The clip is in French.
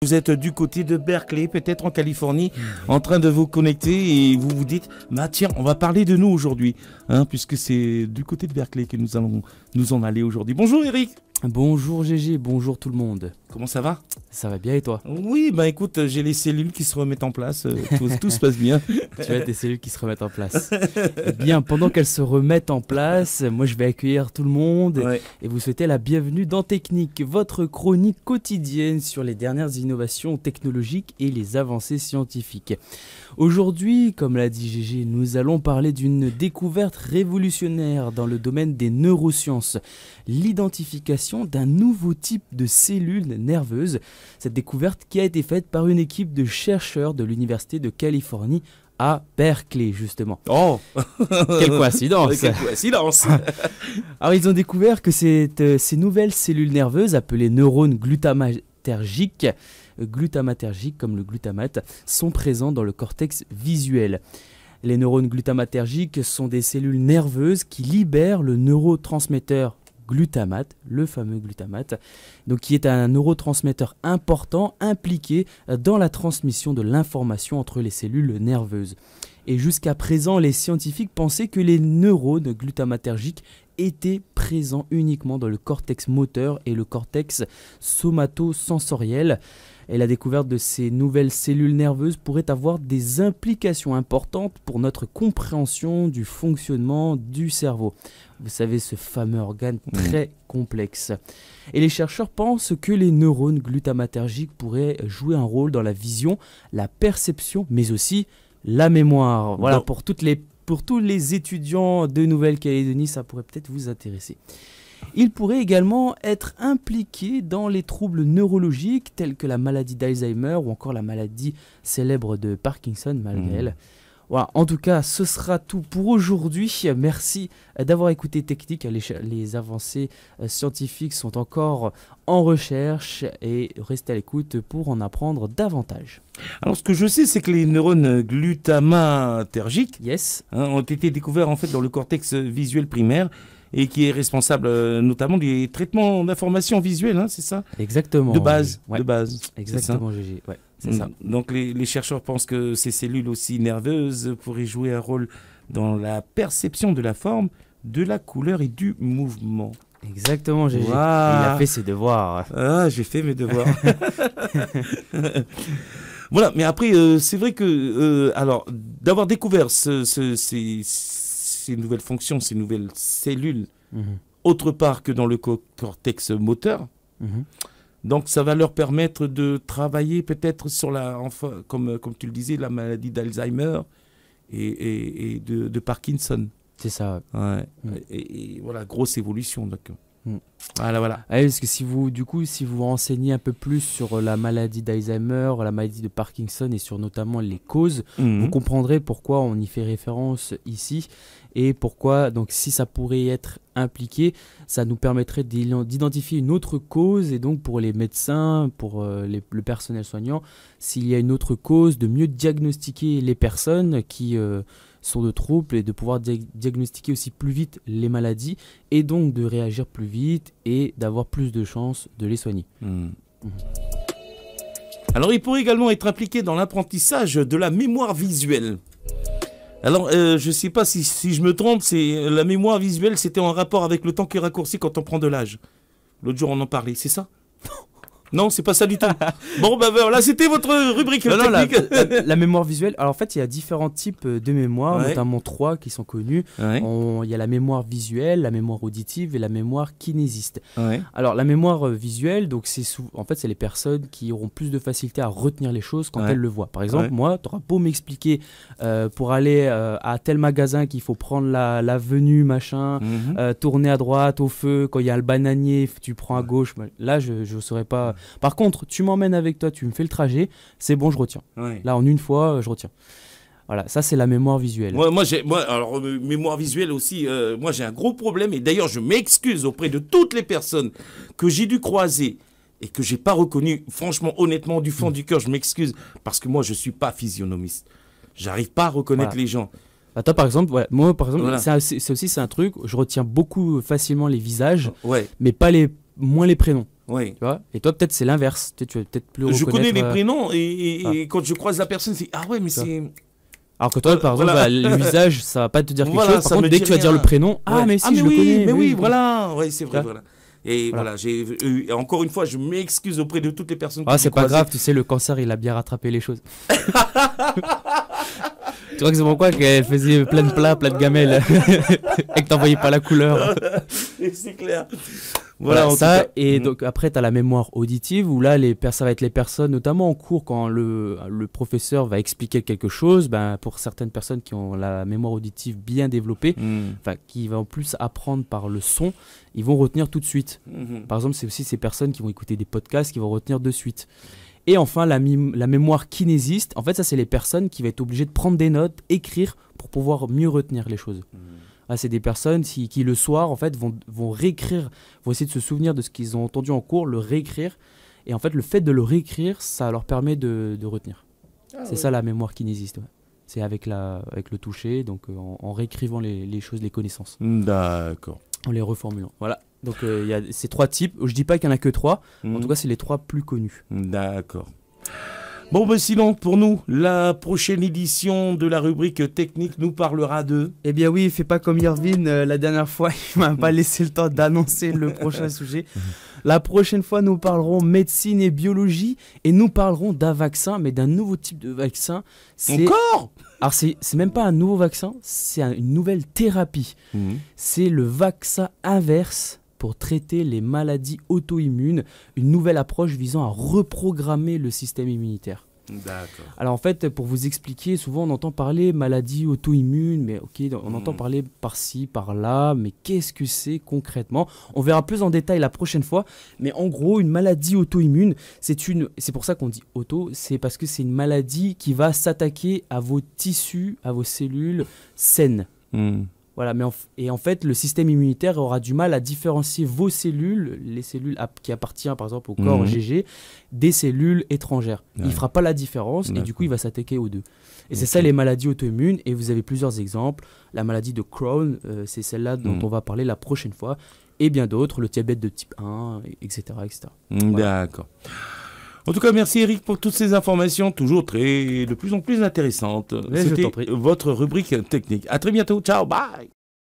Vous êtes du côté de Berkeley, peut-être en Californie, en train de vous connecter et vous vous dites, bah tiens, on va parler de nous aujourd'hui, hein, puisque c'est du côté de Berkeley que nous allons nous en aller aujourd'hui. Bonjour Eric. Bonjour GG, bonjour tout le monde. Comment ça va? Ça va bien et toi? Oui, bah écoute, j'ai les cellules qui se remettent en place, tout se passe bien. Tu as tes cellules qui se remettent en place. Eh bien, pendant qu'elles se remettent en place, moi je vais accueillir tout le monde et vous souhaiter la bienvenue dans Technique, votre chronique quotidienne sur les dernières innovations technologiques et les avancées scientifiques. Aujourd'hui, comme l'a dit GG, nous allons parler d'une découverte révolutionnaire dans le domaine des neurosciences, l'identification d'un nouveau type de cellules nerveuses. Cette découverte qui a été faite par une équipe de chercheurs de l'Université de Californie à Berkeley, justement. Oh, quelle coïncidence! Quelle coïncidence! Alors, ils ont découvert que ces nouvelles cellules nerveuses, appelées neurones glutamatergiques, comme le glutamate, sont présents dans le cortex visuel. Les neurones glutamatergiques sont des cellules nerveuses qui libèrent le neurotransmetteur glutamate, le fameux glutamate, donc qui est un neurotransmetteur important impliqué dans la transmission de l'information entre les cellules nerveuses. Et jusqu'à présent, les scientifiques pensaient que les neurones glutamatergiques étaient présents uniquement dans le cortex moteur et le cortex somatosensoriel. Et la découverte de ces nouvelles cellules nerveuses pourrait avoir des implications importantes pour notre compréhension du fonctionnement du cerveau. Vous savez, ce fameux organe très complexe. Et les chercheurs pensent que les neurones glutamatergiques pourraient jouer un rôle dans la vision, la perception, mais aussi la mémoire. Voilà, pour tous les étudiants de Nouvelle-Calédonie, ça pourrait peut-être vous intéresser. Il pourrait également être impliqué dans les troubles neurologiques tels que la maladie d'Alzheimer ou encore la maladie célèbre de Parkinson, malgré elle. Voilà, en tout cas, ce sera tout pour aujourd'hui. Merci d'avoir écouté Technique. Les avancées scientifiques sont encore en recherche et restez à l'écoute pour en apprendre davantage. Alors, ce que je sais, c'est que les neurones glutamatergiques ont été découverts en fait dans le cortex visuel primaire et qui est responsable notamment des traitements d'informations visuelles, hein, c'est ça? Exactement. De base. Exactement, GG. Ouais, c'est ça. Donc les chercheurs pensent que ces cellules aussi nerveuses pourraient jouer un rôle dans la perception de la forme, de la couleur et du mouvement. Exactement, GG. Wow. Il a fait ses devoirs. Ah, j'ai fait mes devoirs. Voilà, mais après, c'est vrai que alors d'avoir découvert ces nouvelles fonctions, ces nouvelles cellules, autre part que dans le cortex moteur. Donc ça va leur permettre de travailler peut-être sur comme tu le disais, la maladie d'Alzheimer et de Parkinson. C'est ça. Ouais. Et voilà, grosse évolution. Donc. Voilà. Parce que si vous vous renseignez un peu plus sur la maladie d'Alzheimer, la maladie de Parkinson et sur notamment les causes, vous comprendrez pourquoi on y fait référence ici et pourquoi, donc si ça pourrait être impliqué, ça nous permettrait d'identifier une autre cause et donc pour les médecins, pour le personnel soignant, s'il y a une autre cause, de mieux diagnostiquer les personnes qui sont de troubles et de pouvoir diagnostiquer aussi plus vite les maladies et donc de réagir plus vite et d'avoir plus de chances de les soigner. Alors il pourrait également être impliqué dans l'apprentissage de la mémoire visuelle. Alors je ne sais pas si je me trompe, la mémoire visuelle c'était en rapport avec le temps qui est raccourci quand on prend de l'âge. L'autre jour on en parlait, c'est ça? Non, c'est pas ça du tout. Bon, ben voilà, c'était votre rubrique technique. La mémoire visuelle, alors en fait, il y a différents types de mémoire, notamment 3 qui sont connus. Il y a la mémoire visuelle, la mémoire auditive et la mémoire kinésiste. Alors, la mémoire visuelle, donc en fait, c'est les personnes qui auront plus de facilité à retenir les choses quand elles le voient. Par exemple, moi, tu auras beau m'expliquer pour aller à tel magasin qu'il faut prendre l'avenue, machin, tourner à droite, au feu, quand il y a le bananier, tu prends à gauche. Là, je ne saurais pas. Par contre, tu m'emmènes avec toi, tu me fais le trajet, c'est bon, je retiens. Là, en une fois, je retiens. Voilà, ça c'est la mémoire visuelle. Alors, mémoire visuelle aussi, moi j'ai un gros problème et d'ailleurs je m'excuse auprès de toutes les personnes que j'ai dû croiser et que j'ai pas reconnu. Franchement, honnêtement, du fond du cœur, je m'excuse parce que moi je suis pas physionomiste. J'arrive pas à reconnaître les gens. Bah toi par exemple, moi par exemple, c'est un truc, je retiens beaucoup facilement les visages, mais pas moins les prénoms. Oui. Tu vois, et toi, peut-être, c'est l'inverse. Tu vas peut-être plus Je connais les reconnaître, prénoms et quand je croise la personne, c'est ah ouais, mais c'est. Alors que toi, par exemple, Voilà. l'usage, ça va pas te dire quelque Voilà, chose. Par ça contre, me dès dit que tu vas dire rien. le prénom, ah, Ouais. mais si, je le oui, connais. mais oui, je voilà. Ouais, c'est vrai, Ça. voilà. Et Voilà. voilà, encore une fois, je m'excuse auprès de toutes les personnes que Ah, j'ai c'est pas croisées. grave, tu sais, le cancer, il a bien rattrapé les choses. Tu vois que c'est pourquoi qu'elle faisait plein de plats, plein de gamelles, et que t'envoyais pas la couleur. C'est clair. Voilà, en tout ça, cas. et donc après, tu as la mémoire auditive, où là, ça va être les personnes, notamment en cours, quand le professeur va expliquer quelque chose, ben, pour certaines personnes qui ont la mémoire auditive bien développée, enfin, qui vont plus apprendre par le son, ils vont retenir tout de suite. Par exemple, c'est aussi ces personnes qui vont écouter des podcasts, qui vont retenir de suite. Et enfin, la mémoire kinésiste, en fait, ça, c'est les personnes qui vont être obligées de prendre des notes, écrire, pour pouvoir mieux retenir les choses. Ah, c'est des personnes qui le soir, en fait, vont réécrire, vont essayer de se souvenir de ce qu'ils ont entendu en cours, le réécrire. Et en fait, le fait de le réécrire, ça leur permet de retenir. C'est ça la mémoire kinésiste. Ouais. C'est avec le toucher, donc en réécrivant les choses, les connaissances. D'accord. En les reformulant. Voilà. Donc il y a ces 3 types. Je dis pas qu'il n'y en a que 3. En tout cas, c'est les 3 plus connus. D'accord. Bon, ben sinon, pour nous, la prochaine édition de la rubrique technique nous parlera de... Eh bien oui, fais pas comme Irvine la dernière fois, il m'a pas laissé le temps d'annoncer le prochain sujet. La prochaine fois, nous parlerons médecine et biologie et nous parlerons d'un vaccin, mais d'un nouveau type de vaccin. Encore ? Alors c'est même pas un nouveau vaccin, c'est une nouvelle thérapie. C'est le vaccin inverse pour traiter les maladies auto-immunes, une nouvelle approche visant à reprogrammer le système immunitaire. D'accord. Alors en fait, pour vous expliquer, souvent on entend parler maladie auto-immune, mais ok, on entend parler par-ci, par-là, mais qu'est-ce que c'est concrètement ? On verra plus en détail la prochaine fois, mais en gros, une maladie auto-immune, c'est pour ça qu'on dit auto, c'est parce que c'est une maladie qui va s'attaquer à vos tissus, à vos cellules saines. Voilà, et en fait, le système immunitaire aura du mal à différencier vos cellules, les cellules qui appartiennent par exemple au corps GG, des cellules étrangères. Ouais. Il ne fera pas la différence et du coup, il va s'attaquer aux deux. Et c'est ça les maladies auto-immunes, et vous avez plusieurs exemples. La maladie de Crohn, c'est celle-là dont on va parler la prochaine fois, et bien d'autres, le diabète de type 1, etc. etc. Voilà. D'accord. En tout cas, merci Eric pour toutes ces informations, toujours de plus en plus intéressantes. C'était votre rubrique technique. À très bientôt. Ciao, bye.